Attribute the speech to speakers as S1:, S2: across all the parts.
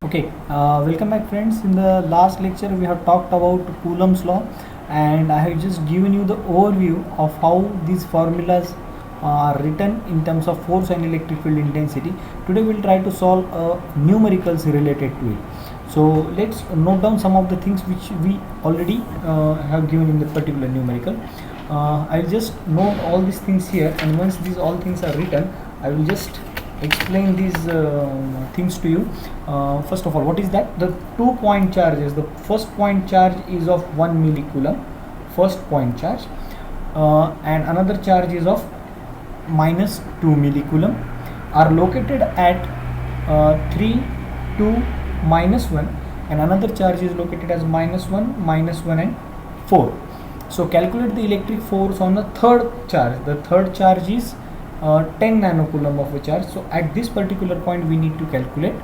S1: Okay, welcome back friends. In the last lecture we have talked about Coulomb's law and I have just given you the overview of how these formulas are written in terms of force and electric field intensity. Today we will try to solve numericals related to it. So let's note down some of the things which we already have given in the particular numerical. I'll just note all these things here, and once these all things are written I will just explain these things to you. First of all, what is that? The 2 point charges. The first point charge is of 1 millicoulomb, first point charge, and another charge is of minus 2 millicoulomb, are located at 3, 2, minus 1, and another charge is located as minus 1, and 4. So calculate the electric force on the third charge. The third charge is 10 nanocoulomb of a charge. So at this particular point we need to calculate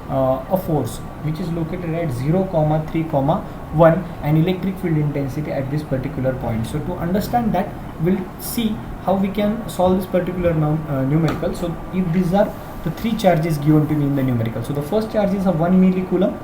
S1: a force which is located at 0, 3, 1 and electric field intensity at this particular point. So to understand that, we'll see how we can solve this particular numerical. So if these are the three charges given to me in the numerical, so the first charge is of 1 millicoulomb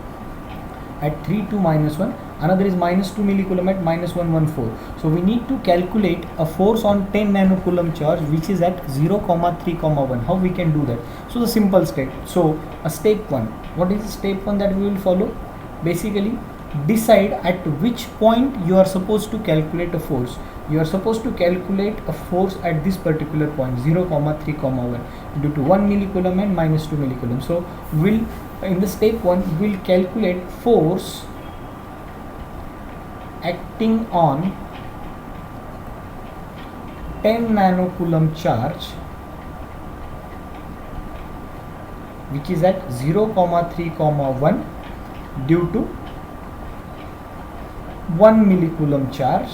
S1: at 3, 2, minus 1, another is minus 2 millicoulomb at minus 1, 1, 4. So we need to calculate a force on 10 nanocoulomb charge which is at 0, 3, 1. How we can do that? So the simple step. So a step 1. What is step 1 that we will follow? Basically, decide at which point you are supposed to calculate a force. You are supposed to calculate a force at this particular point 0, 3, 1 due to 1 millicoulomb and minus 2 millicoulomb. So we'll in the step 1 we'll calculate force acting on 10 nanocoulomb charge which is at 0, 3, 1 due to 1 millicoulomb charge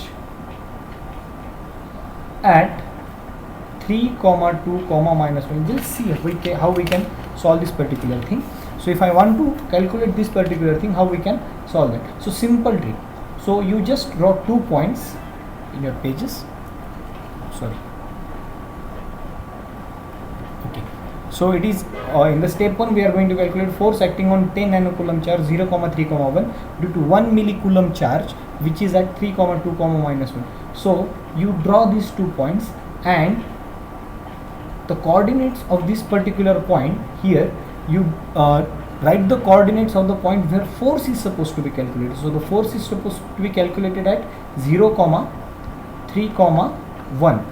S1: at 3, 2, minus 1. We'll see how we can solve this particular thing. So if I want to calculate this particular thing, how we can solve it? So simple trick. So you just draw 2 points in your pages. Sorry. Okay. So it is in the step 1 we are going to calculate force acting on 10 nanocoulomb charge 0, 3, 1 due to 1 millicoulomb charge which is at 3, 2, minus 1. So you draw these 2 points and the coordinates of this particular point here, you write the coordinates of the point where force is supposed to be calculated. So the force is supposed to be calculated at 0, 3, 1,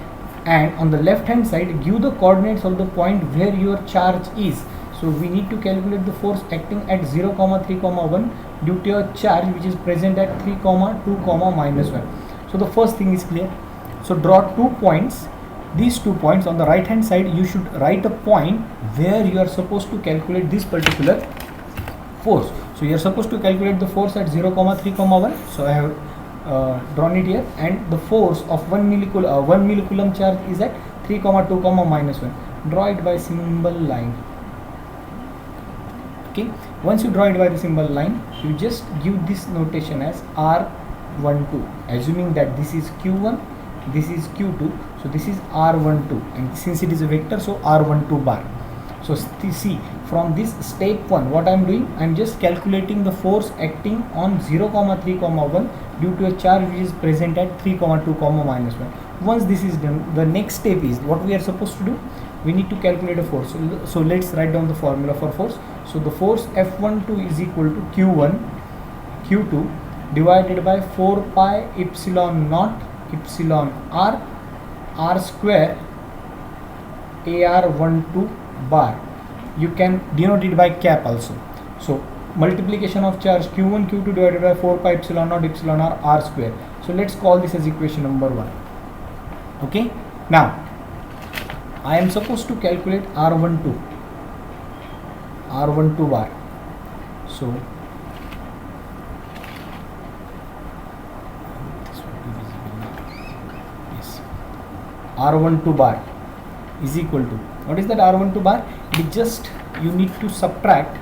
S1: and on the left hand side give the coordinates of the point where your charge is. So we need to calculate the force acting at 0, 3, 1 due to a charge which is present at 3, 2, minus 1. So the first thing is clear. So draw 2 points. These 2 points on the right hand side, you should write a point where you are supposed to calculate this particular force. So you are supposed to calculate the force at 0, 3, 1. So I have drawn it here, and the force of 1 millicoulomb charge is at 3, 2, minus 1. Draw it by symbol line. Okay. Once you draw it by the symbol line, you just give this notation as R12, assuming that this is Q1, this is Q2, so this is R12, and since it is a vector, so R12 bar. So see, from this step 1 what I am doing, I am just calculating the force acting on 0, 3, 1 due to a charge which is present at 3, 2, minus 1. Once this is done, the next step is what we are supposed to do. We need to calculate a force. So let's write down the formula for force. So the force F12 is equal to Q2 divided by 4 pi epsilon naught epsilon r square AR12 bar. You can denote it by cap also. So multiplication of charge Q1 Q2 divided by 4 pi epsilon naught epsilon r square. So let's call this as equation number 1. Okay. Now I am supposed to calculate R12 bar. So R12 bar is equal to, what is that R12 bar? It is just, you need to subtract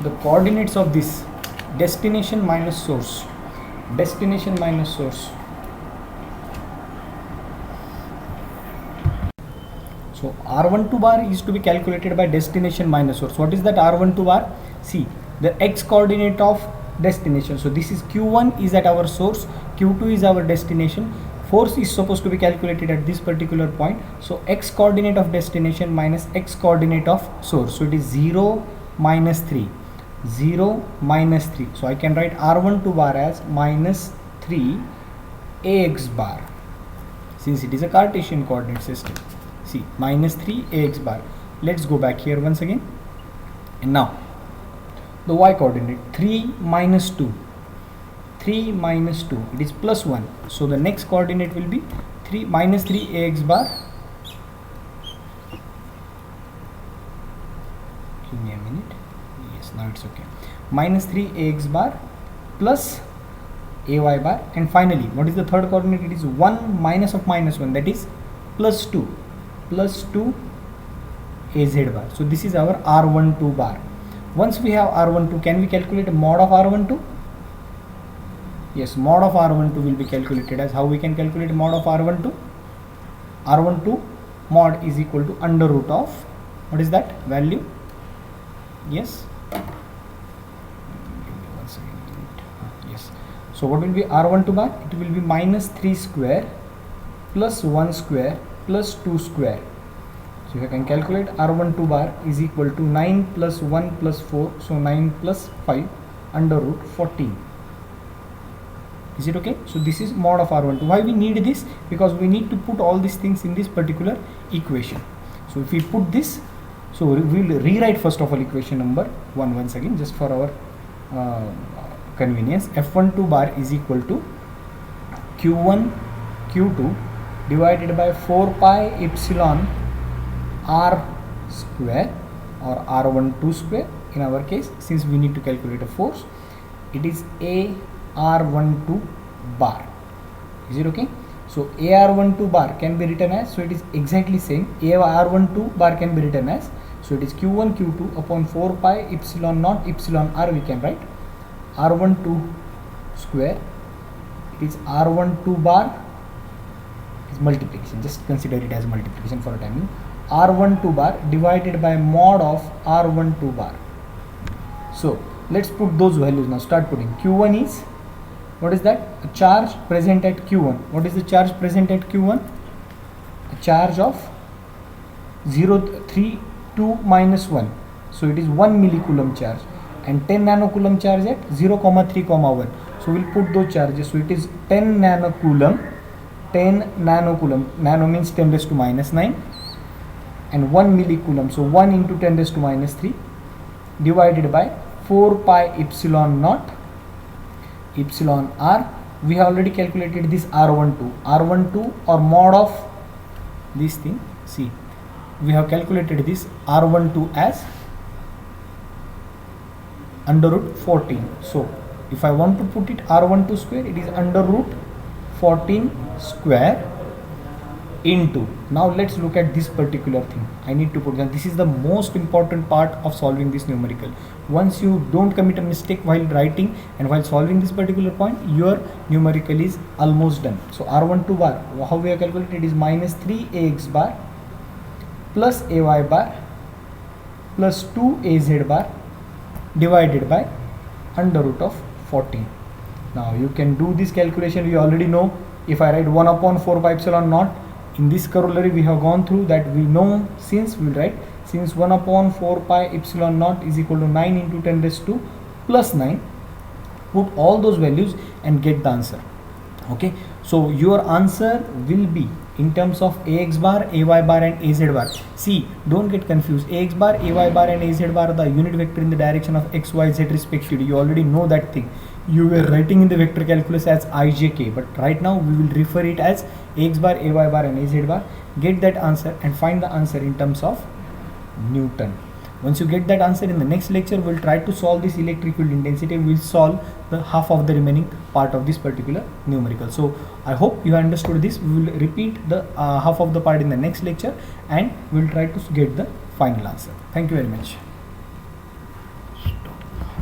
S1: the coordinates of this destination minus source. So R12 bar is to be calculated by destination minus source. What is that R12 bar? see the x coordinate of destination. So this is q1 is at our source, q2 is our destination. Force is supposed to be calculated at this particular point. So x coordinate of destination minus x coordinate of source. So it is 0 minus 3. 0 minus 3. So I can write r12 bar as minus 3 ax bar. Since it is a Cartesian coordinate system. See, minus 3 ax bar. Let's go back here once again. And now the y coordinate 3 minus 2. 3 minus 2, it is plus 1. So the next coordinate will be 3 minus 3 ax bar. Give me a minute. Yes, now it's okay. Minus 3 ax bar plus ay bar, and finally what is the third coordinate? It is 1 minus of minus 1, that is plus 2 az bar. So this is our r12 bar. Once we have r12, can we calculate mod of r12? Yes, mod of r12 will be calculated as how we can calculate mod of r12? r12 mod is equal to under root of, what is that value? Yes. Yes. So what will be r12 bar? It will be minus 3 square plus 1 square plus 2 square. So you can calculate r12 bar is equal to 9 plus 1 plus 4. So 9 plus 5 under root 14. Is it okay? So this is mod of r12. Why we need this? Because we need to put all these things in this particular equation. So if we put this, so we will rewrite first of all equation number 1 once again, just for our convenience. f12 bar is equal to q1 q2 divided by 4 pi epsilon r square or r12 square in our case, since we need to calculate a force. It is a r12 bar. Is it okay? So ar12 bar can be written as, so it is exactly same. ar12 bar can be written as, so it is q1 q2 upon 4 pi epsilon naught epsilon r. We can write r12 square. It is r12 bar is multiplication. Just consider it as multiplication for a time. r12 bar divided by mod of r12 bar. So let's put those values now. Start putting. Q1 is, what is that? A charge present at Q1. What is the charge present at Q1? A charge of 0.32 minus 1. So it is 1 millicoulomb charge, and 10 nanocoulomb charge at 0,3,1. So we'll put those charges. So it is 10 nanocoulomb. 10 nanocoulomb. Nano means 10 raised to minus 9. And 1 millicoulomb. So 1 into 10 raised to minus 3 divided by 4 pi epsilon naught epsilon r. We have already calculated this r12. r12 or mod of this thing. See, we have calculated this r12 as under root 14. So if I want to put it r12 square, it is under root 14 square into, now let's look at this particular thing. I need to put that this is the most important part of solving this numerical. Once you don't commit a mistake while writing and while solving this particular point, your numerical is almost done. So r12 bar, how we have calculated, is minus 3 ax bar plus ay bar plus 2 az bar divided by under root of 14. Now you can do this calculation. We already know, if I write 1 upon 4 pi epsilon naught, in this corollary we have gone through that, we know, since we will write, since 1 upon 4 pi epsilon naught is equal to 9 into 10 raised to plus 9, put all those values and get the answer. Okay, so your answer will be in terms of ax bar, ay bar and az bar. See, don't get confused. Ax bar, ay bar and az bar are the unit vector in the direction of x, y, z respectively. You already know that thing. You were writing in the vector calculus as ijk, but right now we will refer it as ax bar, ay bar and az bar. Get that answer and find the answer in terms of Newton. Once you get that answer, in the next lecture we will try to solve this electric field intensity. We will solve the half of the remaining part of this particular numerical. So I hope you understood this. We will repeat the half of the part in the next lecture, and we will try to get the final answer. Thank you very much.